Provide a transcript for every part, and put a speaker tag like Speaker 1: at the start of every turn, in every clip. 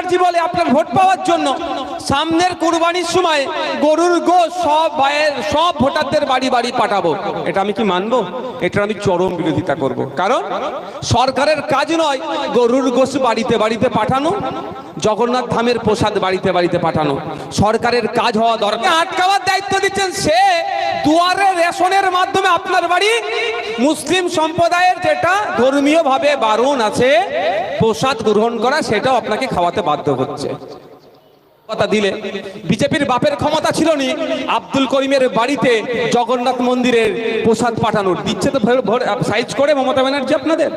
Speaker 1: ব্যানার্জি বলে আপনার ভোট পাওয়ার জন্য সামনের কুরবানির সময় গরুর গোশ সব ভোটারদের বাড়ি বাড়ি পাঠাবো। এটা আমি কি মানবো? এটা আমি চরম বিরোধিতা করব। কারণ সরকারের কাজ নয় গরুর গোশ বাড়িতে বাড়িতে পাঠানো, জগন্নাথ ধামের প্রসাদ বাড়িতে বাড়িতে পাঠানো। সরকারের কাজ হওয়া দরকার। আটকাবার দায়িত্ব দিচ্ছেন সে দুয়ারে রেশনের মাধ্যমে আপনার বাড়ি মুসলিম সম্প্রদায়ের যেটা ধর্মীয় ভাবে বারণ আছে প্রসাদ গ্রহণ করা, সেটাও আপনাকে খাওয়াতে বাধ্য হচ্ছে। কথা দিলে বিজেপির বাপের ক্ষমতা ছিল নি আব্দুল করিমের বাড়িতে জগন্নাথ মন্দিরের প্রসাদ পাঠানোর, দিচ্ছে তো সাইজ করে মমতা ব্যানার্জি আপনাদের।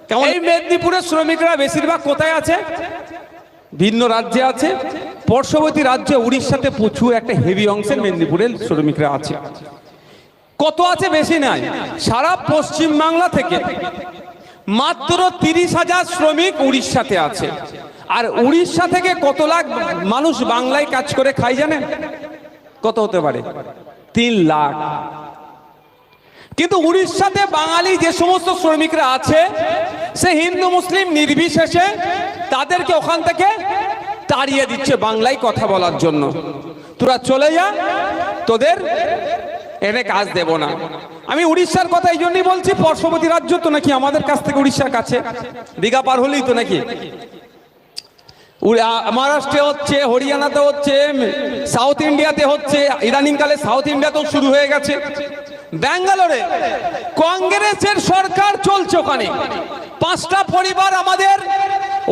Speaker 1: কেমন এই মেদিনীপুরের শ্রমিকরা বেশিরভাগ কোথায় আছে? ভিন্ন রাজ্যে আছে। পার্শ্ববর্তী রাজ্যে উড়িষ্যাতে প্রচুর একটা হেভি অংশের মেদিনীপুরের শ্রমিকরা আছে। কত আছে? বেশি নাই। সারা পশ্চিম বাংলা থেকে মাত্র 30,000 শ্রমিক উড়িষ্যাতে আছে। আর উড়িষ্যা থেকে কত লাখ মানুষ বাংলায় কাজ করে খায় জানেন? কত হতে পারে? 3 লাখ। কিন্তু উড়িষ্যাতে বাঙালি যে সমস্ত শ্রমিকরা আছে সে হিন্দু মুসলিম নির্বিশেষে তাদেরকে ওখান থেকে তাড়িয়ে দিচ্ছে বাংলায় কথা বলার জন্য। তোরা চলে যা, তোদের এনে কাজ দেব না। আমি উড়িষ্যার কথা এই জন্যই বলছি, পার্শ্ববর্তী রাজ্য তো নাকি আমাদের কাছ থেকে উড়িষ্যার কাছে, দীঘা পার হলেই তো নাকি। মহারাষ্ট্রে হচ্ছে, হরিয়ানাতে হচ্ছে, সাউথ ইন্ডিয়াতে হচ্ছে, ইদানিংকালে সাউথ ইন্ডিয়াতেও শুরু হয়ে গেছে। ব্যাঙ্গালোরে কংগ্রেসের সরকার চলছে, ওখানে 5টা পরিবার আমাদের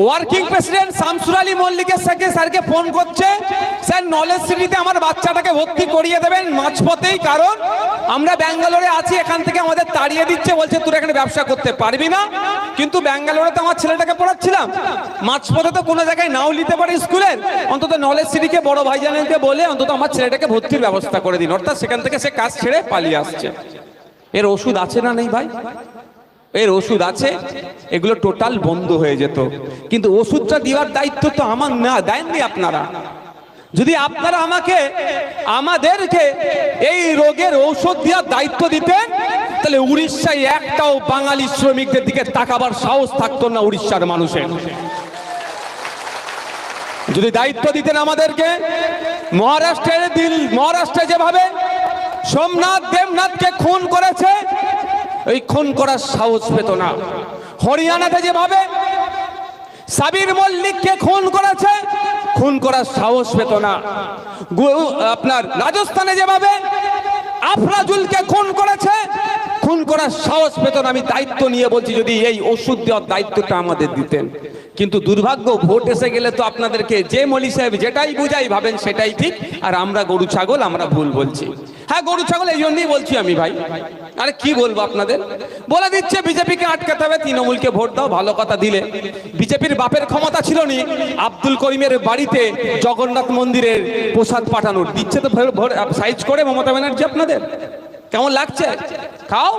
Speaker 1: ওয়ার্কিং প্রেসিডেন্ট শামসুর আলী মল্লিকের সাথে স্যারকে ফোন করছে, স্যার নলেজ সিটিতে আমার বাচ্চাটাকে ভর্তি করিয়ে দেবেন মাঝপথেই, কারণ আমরা ব্যাঙ্গালোরে আছি, এখান থেকে আমাদের তাড়িয়ে দিচ্ছে, বলছে তোরা এখানে ব্যবসা করতে পারবি না। কিন্তু ব্যাঙ্গালোরে তো আমার ছেলেটাকে পড়াচ্ছিলাম, মাঝপথে তো কোনো জায়গায় নাও নিতে পারে স্কুলের, অন্তত নলেজ সিটিকে বড় ভাইজানকে বলে অন্তত আমার ছেলেটাকে ভর্তির ব্যবস্থা করে দিন। অর্থাৎ সেখান থেকে সে কাজ ছেড়ে পালিয়ে আসছে। এর ওষুধ আছে না নেই ভাই? এর ওষুধ আছে, এগুলো টোটাল বন্ধ হয়ে যেত। কিন্তু ওষুধটা দেওয়ার দায়িত্ব তো আমার না, দেননি আপনারা। যদি আপনারা আমাদেরকে এই রোগের ঔষধ দেওয়ার দায়িত্ব দিতেন, তাহলে উড়িষ্যায় একটাও বাঙালি শ্রমিকদের দিকে তাকাবার সাহস থাকতো না উড়িষ্যার মানুষের। যদি দায়িত্ব দিতেন আমাদেরকে, মহারাষ্ট্রে যেভাবে সোমনাথ দেবনাথকে খুন করেছে, ওই খুন করার সাহস পেত না। হরিয়ানাতে যেভাবে সাবির মল্লিককে খুন করেছে, খুন করার সাহস পেত না। আপনার রাজস্থানে যেভাবে আফরাজুলকে খুন করেছে, খুন করার সাহস পেত না। আমি দায়িত্ব নিয়ে বলছি, যদি এই ওষুধ দেওয়ার দায়িত্বটা আমাদের দিতেন। কিন্তু দুর্ভাগ্য, ভোট এসে গেলে তো আপনাদেরকে যে মলি সাহেব যেটাই বুঝাই ভাবেন সেটাই ঠিক, আর আমরা গরু ছাগল, আমরা ভুল বলছি। হ্যাঁ, গরু ছাগল এই জন্যই বলছি আমি ভাই। আরে কি বলবো আপনাদের? বলে দিচ্ছে বিজেপিকে আটকাতে হবে, তৃণমূলকে ভোট দাও। ভালো কথা দিলে বিজেপির বাপের ক্ষমতা ছিল নি আব্দুল করিমের বাড়িতে জগন্নাথ মন্দিরের প্রসাদ পাঠানোর, দিচ্ছে তো সাইজ করে মমতা ব্যানার্জি আপনাদের। কেমন লাগছে? খাও।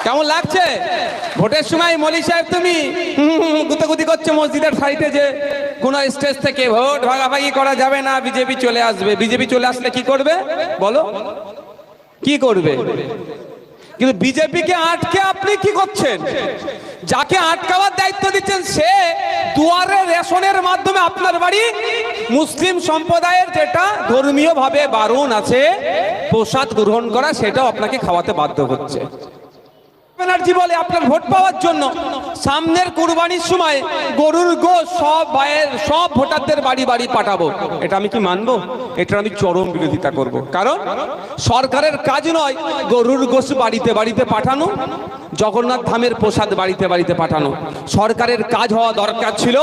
Speaker 1: কেমন লাগছে? ভোটের সময় মলি সাহেব তুমি গুতাগুতি করছো মসজিদের সাইডে, যে কোন স্টেজ থেকে ভোট ভাগাভাগি করা যাবে না, বিজেপি চলে আসবে। বিজেপি চলে আসলে কি করবে বলো? কি করবে? কিন্তু বিজেপিকে আটকে আপনি কি করছেন? যাকে আটকাবার দায়িত্ব দিচ্ছেন সে দুয়ারে রেশনের মাধ্যমে আপনার বাড়ি মুসলিম সম্প্রদায়ের যেটা ধর্মীয় ভাবে বারণ আছে প্রসাদ গ্রহণ করা, সেটাও আপনাকে খাওয়াতে বাধ্য হচ্ছে। ব্যানার্জি বলে আপনার ভোট পাওয়ার জন্য সামনের কুরবানির সময় গরুর গোশ সব ভোটারদের বাড়ি বাড়ি পাঠাবো। এটা আমি কি মানবো? এটা আমি চরম বিরোধিতা করব। কারণ সরকারের কাজ নয় গরুর গোশ বাড়িতে বাড়িতে পাঠানো, জগন্নাথ ধামের প্রসাদ বাড়িতে বাড়িতে পাঠানো। সরকারের কাজ হওয়া দরকার ছিল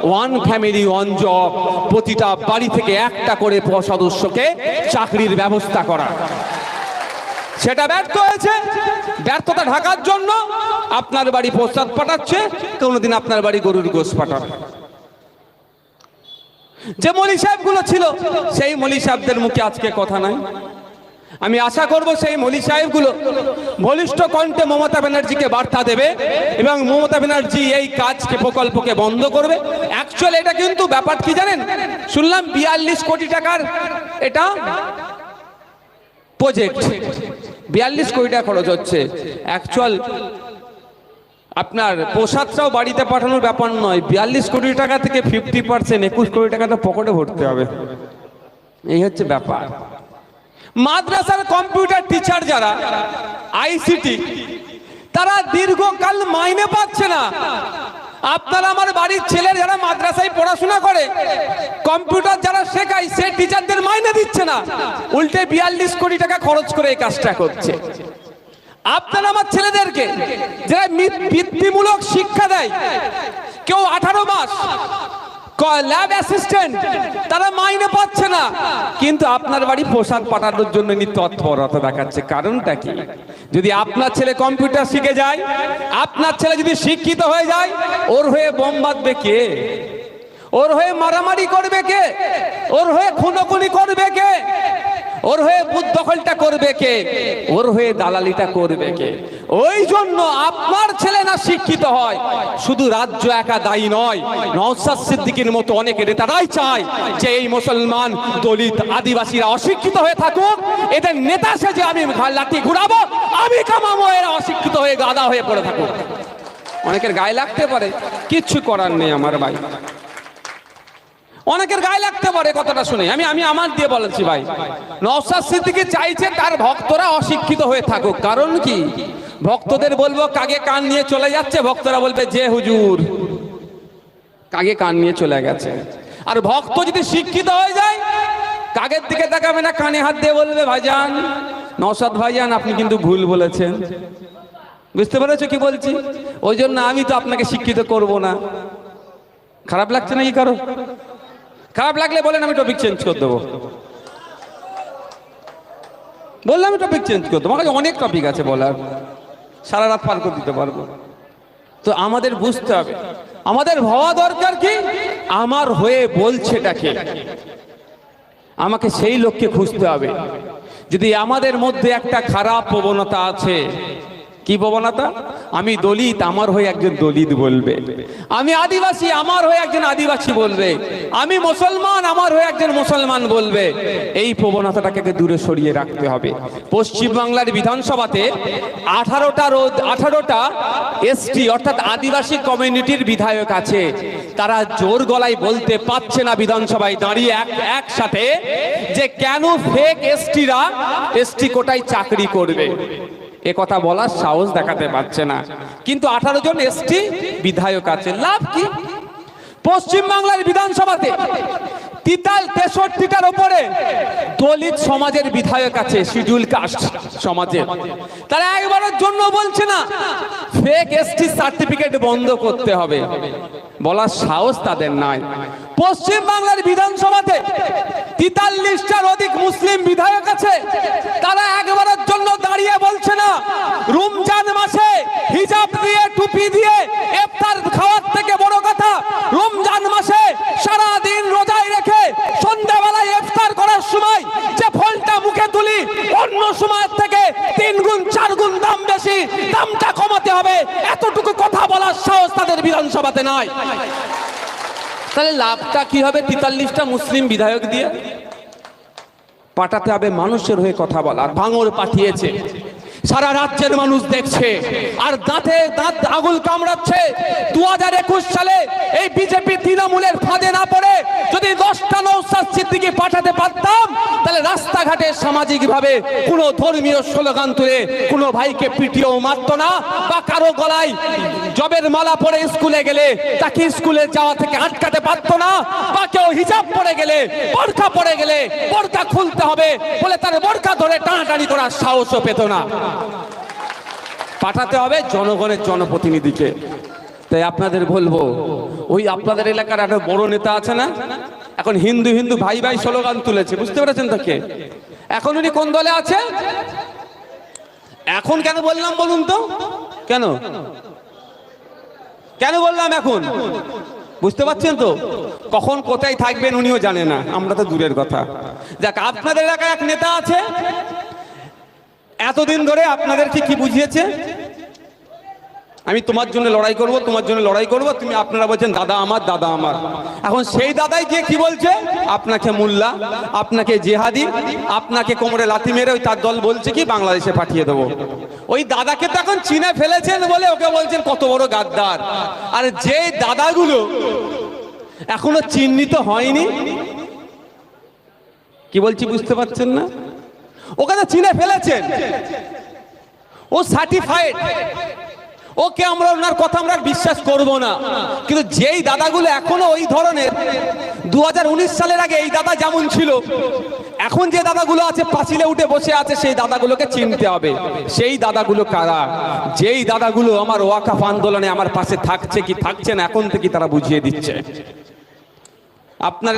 Speaker 1: ওয়ান ফ্যামিলি ওয়ান জব, প্রতিটা বাড়ি থেকে একটা করে সদস্যকে চাকরির ব্যবস্থা করা। সেটা ব্যর্থ হয়েছে। ব্যর্থতা ঢাকার জন্য আপনার বাড়ি প্রসাদ পাঠাচ্ছে, কোনোদিন আপনার বাড়ি গরুর গোশ পাঠাবে। যে মলি সাহেবগুলো ছিল সেই মলি সাহেবদের মুখে আজকে কথা নাই। আমি আশা করব সেই মলি সাহেবগুলো বলিষ্ঠ কণ্ঠে মমতা ব্যানার্জিকে বার্তা দেবে এবং মমতা ব্যানার্জি এই কাজকে প্রকল্পকে বন্ধ করবে। অ্যাকচুয়ালি এটা কিন্তু ব্যাপার কি জানেন? শুনলাম 42 কোটি টাকার এটা প্রজেক্ট, 42 কোটি টাকা খরচ হচ্ছে। অ্যাকচুয়াল আপনার প্রসাদটাও বাড়িতে পাঠানোর ব্যাপার নয়, 42 কোটি টাকা থেকে 50%, 21 কোটি টাকা তো পকেটে ভরতে হবে। এই হচ্ছে ব্যাপার। মাদ্রাসার কম্পিউটার টিচার যারা আইসিটি, তারা দীর্ঘকাল মাইনে পাচ্ছে না। আপনারা আমার বাড়ির ছেলে যারা মাদ্রাসায় পড়াশোনা করে, কম্পিউটার যারা শেখায়, সে টিচারদের মাইনে দিচ্ছে না, উল্টে 42 কোটি টাকা খরচ করে এই কাজটা করছে। আপনারা আমার ছেলেদেরকে যারা বৃত্তিমূলক শিক্ষা দেয়, কেউ 18 মাস ল্যাব অ্যাসিস্ট্যান্ট, তারা মাইনে পাচ্ছে না, কিন্তু আপনার বাড়ি প্রসাদ পাঠানোর জন্য তৎপরতা দেখাচ্ছে। কারণটা কি? যদি আপনার ছেলে কম্পিউটার শিখে যায়, আপনার ছেলে যদি শিক্ষিত হয়ে যায়, ওর হয়ে বোম বাঁধবে কে? ওর হয়ে মারামারি করবে কে? ওর হয়ে খুনোখুনি করবে কে? ওর হয়ে বুথ দখলটা করবে কে? ওর হয়ে দালালিটা করবে কে? ওই জন্য আপনার ছেলে না শিক্ষিত হয়, শুধু রাজ্য একা দায়ী নয়, নওশাদ সিদ্দিকীর মতো অনেক নেতারাই চায় যে এই মুসলমান, দলিত, আদিবাসীরা অশিক্ষিত হয়ে থাকুক, এদের নেতা সেজে আমি লাঠি ঘুরাবো, আমি কামাবো, এরা অশিক্ষিত হয়ে গাদা হয়ে পড়ে থাকুক। অনেকের গায়ে লাগতে পারে, কিচ্ছু করার নেই আমার ভাই, অনেকের গায়ে লাগতে পারে কথাটা শুনে। আমি আমার দিয়ে বলেছি ভাই, নওশাদ সিদ্দিকী চাইছে তার ভক্তরা অশিক্ষিত হয়ে থাকুক। কারণ কি? ভক্তদের বলবো কাগে কান নিয়ে চলে যাচ্ছে, ভক্তরা বলবে যে হুজুর কাগে কান নিয়ে চলে গেছে। আর ভক্ত যদি শিক্ষিত হয়ে যায়, কাগের দিকে তাকাবে না, কানে হাত দিয়ে বলবে ভাইজান, নওশাদ ভাইজান আপনি কিন্তু ভুল বলেছেন। বুঝতে পেরেছো কি বলছি? ওই জন্য আমি তো আপনাকে শিক্ষিত করব না। খারাপ লাগছে নাকি কারো? খারাপ লাগলে বলেন, আমি টপিক চেঞ্জ করে দেবো। বললাম আমি টপিক চেঞ্জ করে দেবো, আমার কাছে অনেক টপিক আছে বলার, সারা রাত পার করে দিতে পারবো। তো আমাদের বুঝতে হবে, আমাদের ভাবা দরকার কি আমার হয়ে বলছেটাকে, আমাকে সেই লোককে খুঁজতে হবে। যদি আমাদের মধ্যে একটা খারাপ প্রবণতা আছে, কি প্রবণতা? আমি দলিত, আমার হয়ে একজন দলিত বলবে। আমি আদিবাসী, আমার হয়ে একজন আদিবাসী বলবে। আমি মুসলমান, আমার হয়ে একজন মুসলমান বলবে। এই প্রবণতাটাকে দূরে সরিয়ে রাখতে হবে। পশ্চিমবাংলার বিধানসভাতে 18টা এসটি অর্থাৎ আদিবাসী কমিউনিটির বিধায়ক আছে। তারা জোর গলায় বলতে পারছে না বিধানসভায় দাঁড়িয়ে একসাথে যে কেন ফেক এসটিরা এসটি কোটায় চাকরি করবে। এ কথা বলার সাহস দেখাতে পারছে না, কিন্তু 18 জন এসটি বিধায়ক আছে। লাভ কি? পশ্চিমবাংলার বিধানসভাতে 63টার উপরে দলিত সমাজের বিধায়ক আছে, শিডিউল কাস্ট সমাজের। তারা একবারের জন্য বলছে না ফেক এসটি সার্টিফিকেট বন্ধ করতে হবে, বলার সাহস তাদের নাই। পশ্চিমবাংলার বিধানসভাতে 43টার অধিক মুসলিম বিধায়ক আছে, তারা একবারের জন্য দাঁড়িয়ে বলছে না রমজান মাসে হিজাব দিয়ে, টুপি দিয়ে ইফতার খাওয়ার থেকে বড় কথা, রমজান মাসে সারা দিন রোজায় রেখে সন্ধ্যাবেলায় ইফতার করার সময় যে ফলটা মুখে তুলি, অন্য সময়ের থেকে 3 গুণ 4 গুণ দাম বেশি, দামটা কমাতে হবে, এতটুকু কথা বলার সাহস তাদের বিধানসভাতে নাই। তাহলে লাভটা কি হবে? 43টা মুসলিম বিধায়ক দিয়ে পাঠাতে হবে মানুষের হয়ে কথা বলার। ভাঙর পাঠিয়েছে, সারা রাজ্যের মানুষ দেখছে, আর দাঁতে দাঁত আগুল কামড়াচ্ছে। 2021 সালে এই বিজেপি তৃণমূলের ফাঁদে না পড়ে যদি 10টা নওশাদ সিদ্দিকী পাঠাতে পারতাম, তাহলে রাস্তাঘাটে সামাজিকভাবে কোনো ধর্মীয় স্লোগান তুলে কোনো ভাইকে পিটিয়েও মারতো না, বা কারো গলায় জবের মালা পরে স্কুলে গেলে তাকে স্কুলে যাওয়া থেকে আটকাতে পারতো না, বা কেউ হিজাব পরে গেলে, বোরকা পরে গেলে বোরকা খুলতে হবে বলে তার বোরকা ধরে টানাটানি করার সাহসও পেত না। পাঠাতে হবে জনগণের জনপ্রতিনিধিকে। তাই আপনাদের বলবো, ওই আপনাদের এলাকার একটা বড় নেতা আছে না, এখন হিন্দু হিন্দু ভাই ভাই স্লোগান তুলেছে, বুঝতে পেরেছেন তো কে? এখন উনি কোন দলে আছে? এখন কেন বললাম বলুন তো? কেন কেন বললাম এখন? বুঝতে পারছেন তো? কখন কোথায় থাকবেন উনিও জানে না, আমরা তো দূরের কথা। যাক, আপনাদের এলাকায় এক নেতা আছে, এতদিন ধরে আপনাদেরকে কি বুঝিয়েছে? আমি তোমার জন্য লড়াই করব, তোমার জন্য লড়াই করব, তুমি আপনারা বলছেন দাদা আমার, দাদা আমার। এখন সেই দাদাই গিয়ে কি বলছে, আপনাকে মোল্লা, আপনাকে জেহাদি, আপনাকে কোমরে লাথি মেরে ওই তার দল বলছে কি বাংলাদেশে পাঠিয়ে দেবো। ওই দাদাকে তো এখন চিনে ফেলেছেন বলে ওকে বলছেন কত বড় গাদ্দার। আর যে দাদাগুলো এখনো চিহ্নিত হয়নি, কি বলছি বুঝতে পারছেন না, ওকে তো চিনে ফেলেছেন, ও সার্টিফাইড, ওকে আমরা ওনার কথা আমরা বিশ্বাস করব না। কিন্তু যেই দাদাগুলো এখনো ওই ধরনের, 2019 সালের আগে এই দাদা যেমন ছিল, এখন যে দাদাগুলো আছে পাঁচিলে উঠে বসে আছে, সেই দাদাগুলোকে চিনতে হবে। সেই দাদাগুলো কারা? যেই দাদাগুলো আমার ওয়াকাফ আন্দোলনে আমার পাশে থাকছে কি থাকছে না, এখন থেকে তারা বুঝিয়ে দিচ্ছে। আপনার